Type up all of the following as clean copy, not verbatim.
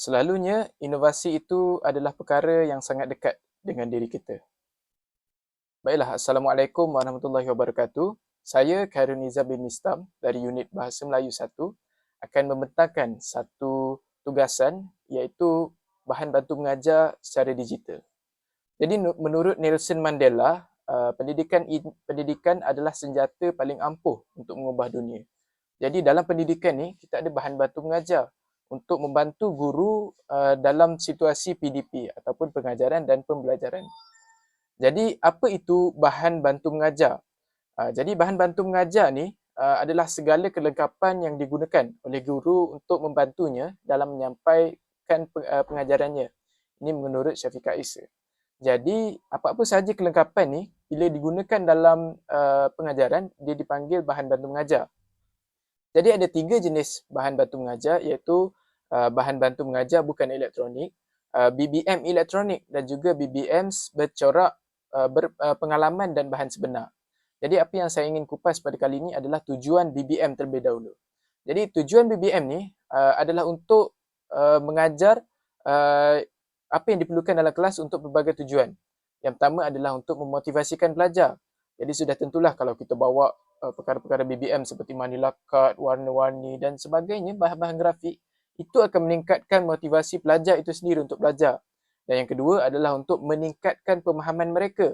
Selalunya, inovasi itu adalah perkara yang sangat dekat dengan diri kita. Baiklah, Assalamualaikum warahmatullahi wabarakatuh. Saya Khairul Nizam bin Mistam dari Unit Bahasa Melayu 1 akan membentangkan satu tugasan iaitu bahan bantu mengajar secara digital. Jadi menurut Nelson Mandela, pendidikan adalah senjata paling ampuh untuk mengubah dunia. Jadi dalam pendidikan ni kita ada bahan bantu mengajar untuk membantu guru dalam situasi PDP ataupun pengajaran dan pembelajaran. Jadi apa itu bahan bantu mengajar? Jadi bahan bantu mengajar ni adalah segala kelengkapan yang digunakan oleh guru untuk membantunya dalam menyampaikan pengajarannya. Ini menurut Syafiqah Isa. Jadi apa-apa sahaja kelengkapan ni bila digunakan dalam pengajaran dia dipanggil bahan bantu mengajar. Jadi ada 3 jenis bahan bantu mengajar iaitu bahan bantu mengajar bukan elektronik, BBM elektronik dan juga BBM bercorak pengalaman dan bahan sebenar. Jadi apa yang saya ingin kupas pada kali ini adalah tujuan BBM terlebih dahulu. Jadi tujuan BBM ni adalah untuk mengajar uh, apa yang diperlukan dalam kelas untuk berbagai tujuan. Yang pertama adalah untuk memotivasikan pelajar. Jadi sudah tentulah kalau kita bawa perkara-perkara BBM seperti manila card, warna-warni dan sebagainya, bahan-bahan grafik, itu akan meningkatkan motivasi pelajar itu sendiri untuk belajar. Dan yang kedua adalah untuk meningkatkan pemahaman mereka.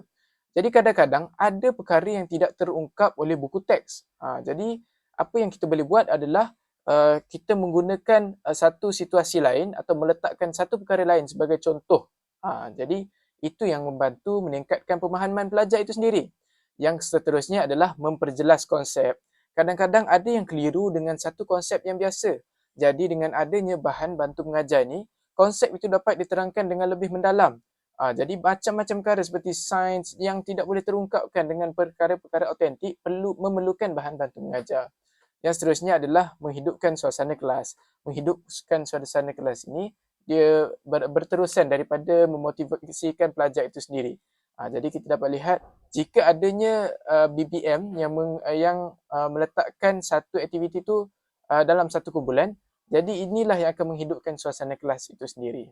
Jadi kadang-kadang ada perkara yang tidak terungkap oleh buku teks. Jadi apa yang kita boleh buat adalah kita menggunakan satu situasi lain atau meletakkan satu perkara lain sebagai contoh. Jadi itu yang membantu meningkatkan pemahaman pelajar itu sendiri. Yang seterusnya adalah memperjelas konsep. Kadang-kadang ada yang keliru dengan satu konsep yang biasa. Jadi dengan adanya bahan bantu mengajar ni, konsep itu dapat diterangkan dengan lebih mendalam. Jadi macam-macam perkara seperti sains yang tidak boleh terungkapkan dengan perkara-perkara autentik memerlukan bahan bantu mengajar. Yang seterusnya adalah menghidupkan suasana kelas. Menghidupkan suasana kelas ini dia berterusan daripada memotivasikan pelajar itu sendiri. Jadi kita dapat lihat jika adanya BBM yang meletakkan satu aktiviti itu dalam satu kumpulan, jadi inilah yang akan menghidupkan suasana kelas itu sendiri.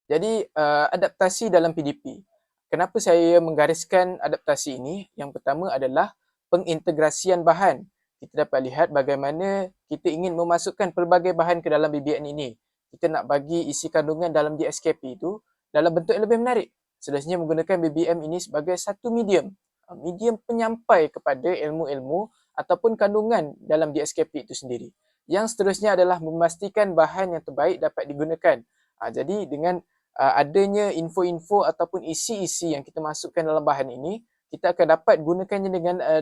Jadi adaptasi dalam PDP. Kenapa saya menggariskan adaptasi ini? Yang pertama adalah pengintegrasian bahan. Kita dapat lihat bagaimana kita ingin memasukkan pelbagai bahan ke dalam BBM ini. Kita nak bagi isi kandungan dalam DSKP itu dalam bentuk yang lebih menarik. Seterusnya menggunakan BBM ini sebagai satu medium. Medium penyampai kepada ilmu-ilmu ataupun kandungan dalam DSKP itu sendiri. Yang seterusnya adalah memastikan bahan yang terbaik dapat digunakan. Jadi dengan adanya info-info ataupun isi-isi yang kita masukkan dalam bahan ini, kita akan dapat gunakannya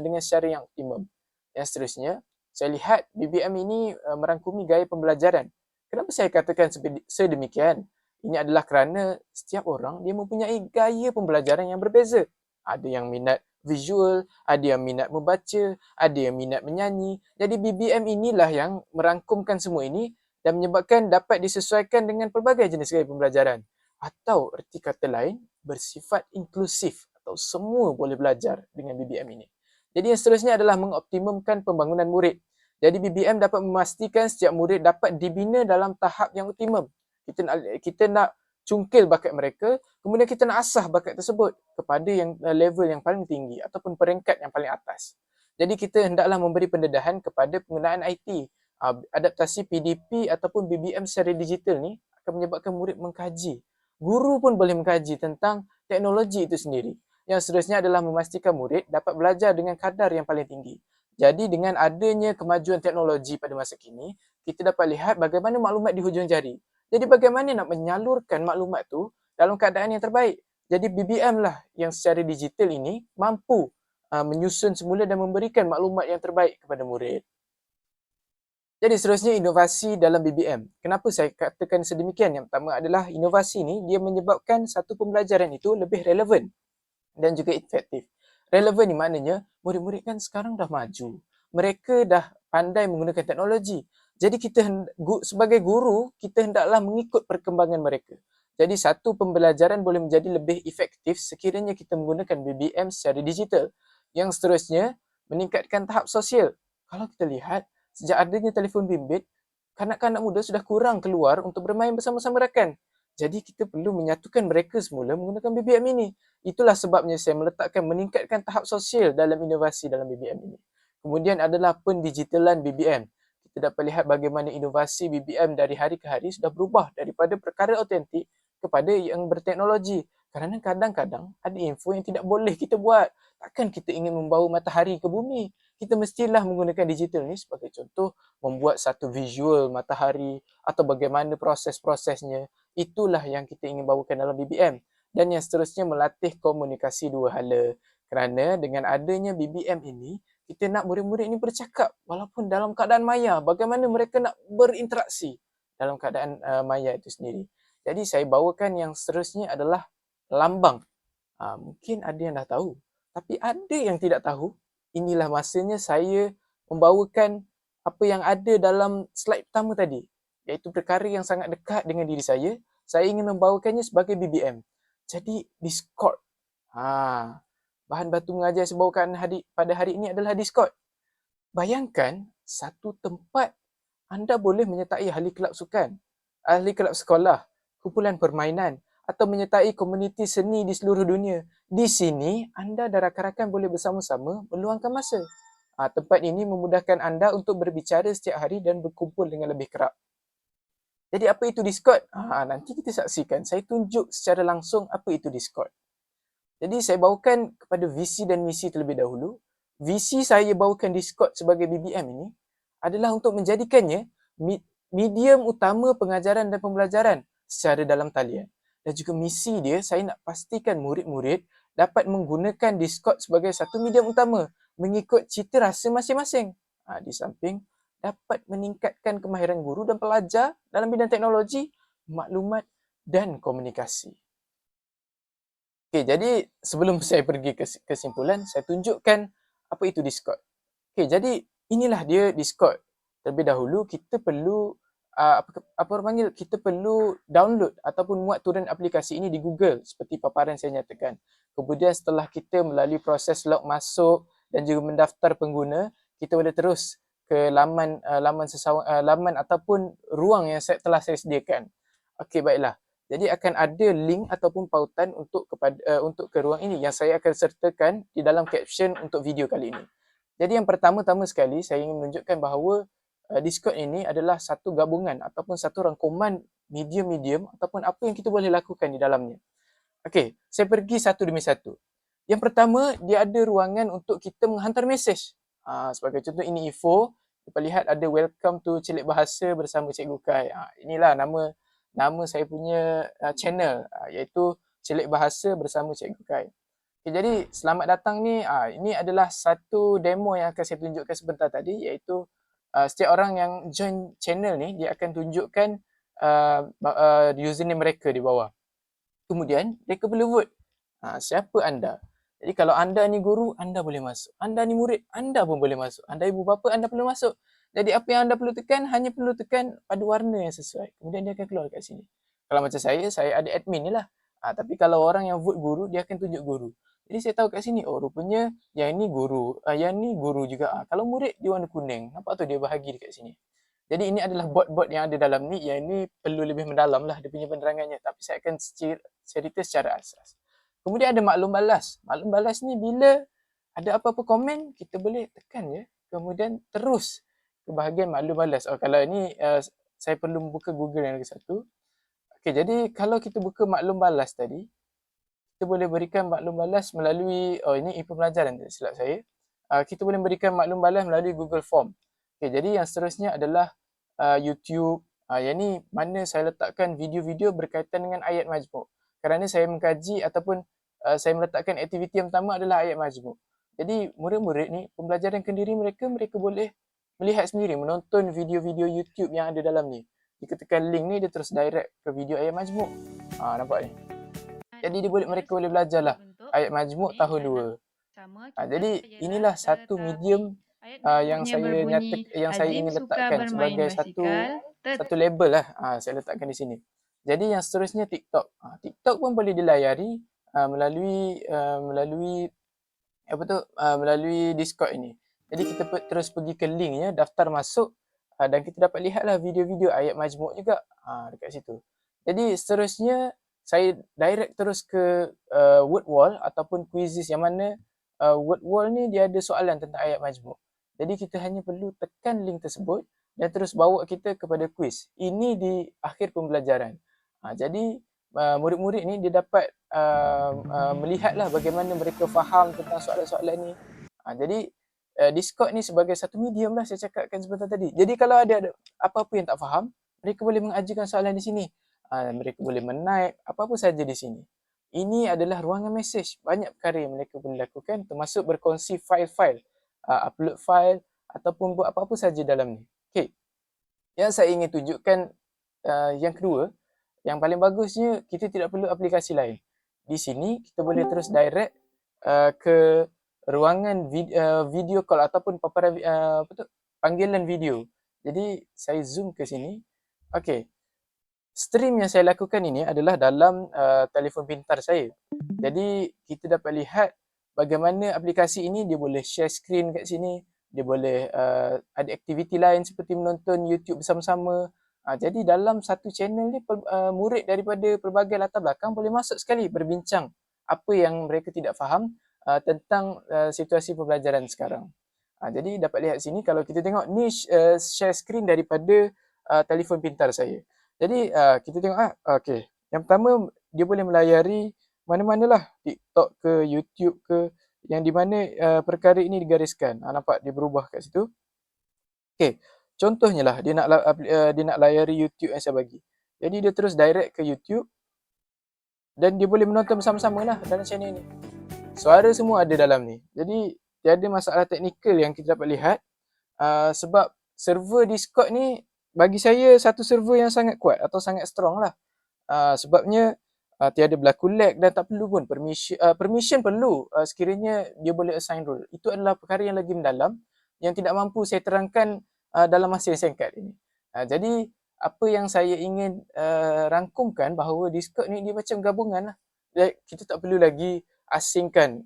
dengan secara yang optimum. Yang seterusnya, saya lihat BBM ini merangkumi gaya pembelajaran. Kenapa saya katakan sedemikian? Ini adalah kerana setiap orang dia mempunyai gaya pembelajaran yang berbeza. Ada yang minat visual, ada yang minat membaca, ada yang minat menyanyi. Jadi BBM inilah yang merangkumkan semua ini dan menyebabkan dapat disesuaikan dengan pelbagai jenis gaya pembelajaran. Atau erti kata lain, bersifat inklusif atau semua boleh belajar dengan BBM ini. Jadi yang seterusnya adalah mengoptimumkan pembangunan murid. Jadi BBM dapat memastikan setiap murid dapat dibina dalam tahap yang optimum. Kita nak cungkil bakat mereka, kemudian kita nak asah bakat tersebut kepada yang level yang paling tinggi ataupun peringkat yang paling atas. Jadi kita hendaklah memberi pendedahan kepada penggunaan IT. Adaptasi PDP ataupun BBM secara digital ni akan menyebabkan murid mengkaji. Guru pun boleh mengkaji tentang teknologi itu sendiri. Yang seterusnya adalah memastikan murid dapat belajar dengan kadar yang paling tinggi. Jadi dengan adanya kemajuan teknologi pada masa kini, kita dapat lihat bagaimana maklumat di hujung jari. Jadi bagaimana nak menyalurkan maklumat tu dalam keadaan yang terbaik. Jadi BBM lah yang secara digital ini mampu menyusun semula dan memberikan maklumat yang terbaik kepada murid. Jadi seterusnya inovasi dalam BBM. Kenapa saya katakan sedemikian? Yang pertama adalah inovasi ni dia menyebabkan satu pembelajaran itu lebih relevan dan juga efektif. Relevan ni maknanya murid-murid kan sekarang dah maju. Mereka dah pandai menggunakan teknologi. Jadi kita sebagai guru, kita hendaklah mengikut perkembangan mereka. Jadi satu pembelajaran boleh menjadi lebih efektif sekiranya kita menggunakan BBM secara digital. Yang seterusnya, meningkatkan tahap sosial. Kalau kita lihat, sejak adanya telefon bimbit, kanak-kanak muda sudah kurang keluar untuk bermain bersama-sama rakan. Jadi kita perlu menyatukan mereka semula menggunakan BBM ini. Itulah sebabnya saya meningkatkan tahap sosial dalam inovasi dalam BBM ini. Kemudian adalah pendigitalan BBM. Kita dapat lihat bagaimana inovasi BBM dari hari ke hari sudah berubah daripada perkara autentik kepada yang berteknologi. Kerana kadang-kadang ada info yang tidak boleh kita buat. Takkan kita ingin membawa matahari ke bumi. Kita mestilah menggunakan digital ni sebagai contoh membuat satu visual matahari atau bagaimana proses-prosesnya. Itulah yang kita ingin bawakan dalam BBM. Dan yang seterusnya melatih komunikasi dua hala. Kerana dengan adanya BBM ini, kita nak murid-murid ini bercakap walaupun dalam keadaan maya. Bagaimana mereka nak berinteraksi dalam keadaan maya itu sendiri. Jadi saya bawakan yang seterusnya adalah lambang. Mungkin ada yang dah tahu. Tapi ada yang tidak tahu. Inilah masanya saya membawakan apa yang ada dalam slide pertama tadi. Iaitu perkara yang sangat dekat dengan diri saya. Saya ingin membawakannya sebagai BBM. Jadi Discord. Bahan batu mengajar yang saya bawakan pada hari ini adalah Discord. Bayangkan satu tempat anda boleh menyertai ahli kelab sukan, ahli kelab sekolah, kumpulan permainan atau menyertai komuniti seni di seluruh dunia. Di sini, anda dan rakan-rakan boleh bersama-sama meluangkan masa. Tempat ini memudahkan anda untuk berbicara setiap hari dan berkumpul dengan lebih kerap. Jadi apa itu Discord? Nanti kita saksikan. Saya tunjuk secara langsung apa itu Discord. Jadi saya bawakan kepada visi dan misi terlebih dahulu. Visi saya bawakan Discord sebagai BBM ini adalah untuk menjadikannya medium utama pengajaran dan pembelajaran secara dalam talian. Dan juga misi dia, saya nak pastikan murid-murid dapat menggunakan Discord sebagai satu medium utama mengikut cita rasa masing-masing. Di samping dapat meningkatkan kemahiran guru dan pelajar dalam bidang teknologi, maklumat dan komunikasi. Okey, jadi sebelum saya pergi ke kesimpulan, saya tunjukkan apa itu Discord. Okey, jadi inilah dia Discord. Terlebih dahulu kita perlu kita perlu download ataupun muat turun aplikasi ini di Google seperti paparan saya nyatakan. Kemudian setelah kita melalui proses log masuk dan juga mendaftar pengguna, kita boleh terus ke laman ataupun ruang yang telah saya sediakan. Okey, baiklah. Jadi akan ada link ataupun pautan untuk ke ruang ini yang saya akan sertakan di dalam caption untuk video kali ini. Jadi yang pertama-tama sekali saya ingin menunjukkan bahawa Discord ini adalah satu gabungan ataupun satu rangkuman medium-medium ataupun apa yang kita boleh lakukan di dalamnya. Okey, saya pergi satu demi satu. Yang pertama, dia ada ruangan untuk kita menghantar mesej. Sebagai contoh, ini info. Kita lihat ada welcome to Celik Bahasa bersama Cikgu Kai. Inilah nama saya punya channel, iaitu Celik Bahasa bersama Cikgu Kai. Okay, jadi selamat datang ni, ini adalah satu demo yang akan saya tunjukkan sebentar tadi, iaitu setiap orang yang join channel ni, dia akan tunjukkan username mereka di bawah. Kemudian, mereka boleh vote. Siapa anda? Jadi kalau anda ni guru, anda boleh masuk. Anda ni murid, anda pun boleh masuk. Anda ibu bapa, anda perlu masuk. Jadi apa yang anda perlu tekan, hanya perlu tekan pada warna yang sesuai. Kemudian dia akan keluar kat sini. Kalau macam saya ada admin ni lah. Tapi kalau orang yang vote guru, dia akan tunjuk guru. Jadi saya tahu kat sini, rupanya yang ni guru. Yang ni guru juga. Kalau murid, dia warna kuning. Nampak tu dia bahagi dekat sini. Jadi ini adalah bot-bot yang ada dalam ni. Yang ni perlu lebih mendalam lah dia punya penerangannya. Tapi saya akan cerita secara asas. Kemudian ada maklum balas. Maklum balas ni bila ada apa-apa komen, kita boleh tekan je. Kemudian terus ke bahagian maklum balas. Kalau ni saya perlu buka Google yang lagi satu. Okey, jadi kalau kita buka maklum balas tadi, kita boleh berikan maklum balas melalui, ini info pelajaran silap saya. Kita boleh berikan maklum balas melalui Google Form. Okey, jadi yang seterusnya adalah YouTube. Yang ni mana saya letakkan video-video berkaitan dengan ayat majmuk. Kerana saya mengkaji ataupun saya meletakkan aktiviti yang pertama adalah ayat majmuk. Jadi murid-murid ni, pembelajaran kendiri mereka boleh melihat sendiri, menonton video-video YouTube yang ada dalam ni. Jika tekan link ni, dia terus direct ke video ayat majmuk. Nampak ni? Jadi mereka boleh belajar lah ayat majmuk tahun 2. Jadi inilah satu medium yang saya ingin letakkan sebagai satu label lah. Saya letakkan di sini. Jadi yang seterusnya TikTok. TikTok pun boleh dilayari melalui Discord ini. Jadi kita terus pergi ke link ya, daftar masuk. dan kita dapat lihatlah video-video ayat majmuk juga dekat situ. Jadi seterusnya saya direct terus ke word wall ataupun quizzes yang mana word wall ni dia ada soalan tentang ayat majmuk. Jadi kita hanya perlu tekan link tersebut dan terus bawa kita kepada quiz. Ini di akhir pembelajaran. Jadi murid-murid ni dia dapat melihatlah bagaimana mereka faham tentang soalan-soalan ni. Jadi Discord ni sebagai satu medium lah saya cakapkan sebentar tadi. Jadi kalau ada apa-apa yang tak faham, mereka boleh mengajukan soalan di sini. Mereka boleh menaip apa-apa saja di sini. Ini adalah ruangan mesej. Banyak perkara yang mereka boleh lakukan termasuk berkongsi file-file, upload file ataupun buat apa-apa saja dalam ni. Okay. Yang saya ingin tunjukkan yang kedua, yang paling bagusnya kita tidak perlu aplikasi lain. Di sini kita boleh terus direct ke ruangan video call ataupun paparan panggilan video. Jadi saya zoom ke sini. Okey. Stream yang saya lakukan ini adalah dalam telefon pintar saya. Jadi kita dapat lihat bagaimana aplikasi ini dia boleh share screen kat sini, dia boleh ada aktiviti lain seperti menonton YouTube bersama-sama. Jadi dalam satu channel ni murid daripada pelbagai latar belakang boleh masuk sekali berbincang apa yang mereka tidak faham tentang situasi pembelajaran sekarang. Jadi dapat lihat sini kalau kita tengok ni share screen daripada telefon pintar saya. Jadi kita tengok okey. Yang pertama dia boleh melayari mana-manalah, TikTok ke, YouTube ke, yang di mana perkara ini digariskan. Nampak dia berubah kat situ. Okey. Contohnya lah dia nak layari YouTube yang saya bagi. Jadi dia terus direct ke YouTube dan dia boleh menonton bersama-sama lah dalam channel ni. Suara semua ada dalam ni. Jadi tiada masalah teknikal yang kita dapat lihat sebab server Discord ni bagi saya satu server yang sangat kuat atau sangat strong lah. Sebabnya tiada berlaku lag dan tak perlu pun permission perlu sekiranya dia boleh assign role. Itu adalah perkara yang lagi mendalam yang tidak mampu saya terangkan dalam masa yang singkat ini. Jadi apa yang saya ingin rangkumkan bahawa Discord ni dia macam gabungan lah. Kita tak perlu lagi asingkan,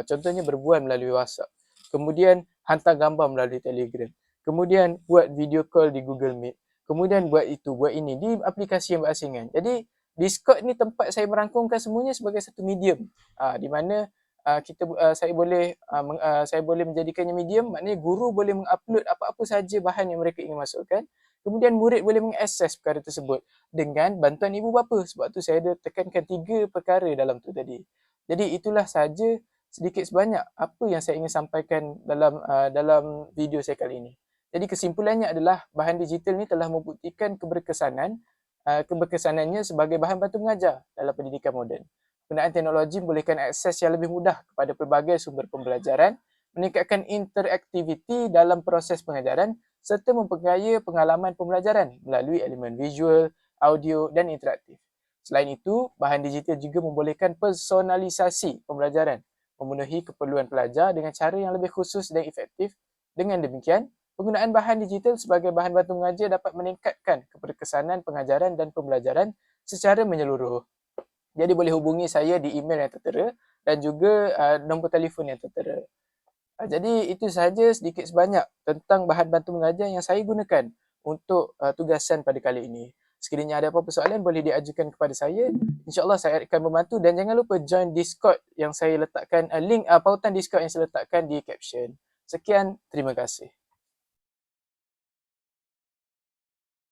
contohnya berbual melalui WhatsApp. Kemudian hantar gambar melalui Telegram. Kemudian buat video call di Google Meet. Kemudian buat itu, buat ini di aplikasi yang berasingan. Jadi Discord ni tempat saya merangkumkan semuanya sebagai satu medium. Di mana saya boleh menjadikannya medium, maknanya guru boleh mengupload apa-apa saja bahan yang mereka ingin masukkan. Kemudian murid boleh mengakses perkara tersebut dengan bantuan ibu bapa. Sebab tu saya ada tekankan 3 perkara dalam tu tadi. Jadi itulah saja sedikit sebanyak apa yang saya ingin sampaikan dalam video saya kali ini. Jadi kesimpulannya adalah bahan digital ni telah membuktikan keberkesanannya sebagai bahan bantu mengajar dalam pendidikan moden. Penggunaan teknologi membolehkan akses yang lebih mudah kepada pelbagai sumber pembelajaran, meningkatkan interaktiviti dalam proses pengajaran serta memperkaya pengalaman pembelajaran melalui elemen visual, audio dan interaktif. Selain itu, bahan digital juga membolehkan personalisasi pembelajaran, memenuhi keperluan pelajar dengan cara yang lebih khusus dan efektif. Dengan demikian, penggunaan bahan digital sebagai bahan bantu mengajar dapat meningkatkan keberkesanan pengajaran dan pembelajaran secara menyeluruh. Jadi boleh hubungi saya di email yang tertera dan juga nombor telefon yang tertera. Jadi itu sahaja sedikit sebanyak tentang bahan bantu mengajar yang saya gunakan untuk tugasan pada kali ini. Sekiranya ada apa-apa soalan boleh diajukan kepada saya. InsyaAllah saya akan membantu dan jangan lupa join Discord yang saya letakkan, link pautan Discord yang saya letakkan di caption. Sekian, terima kasih.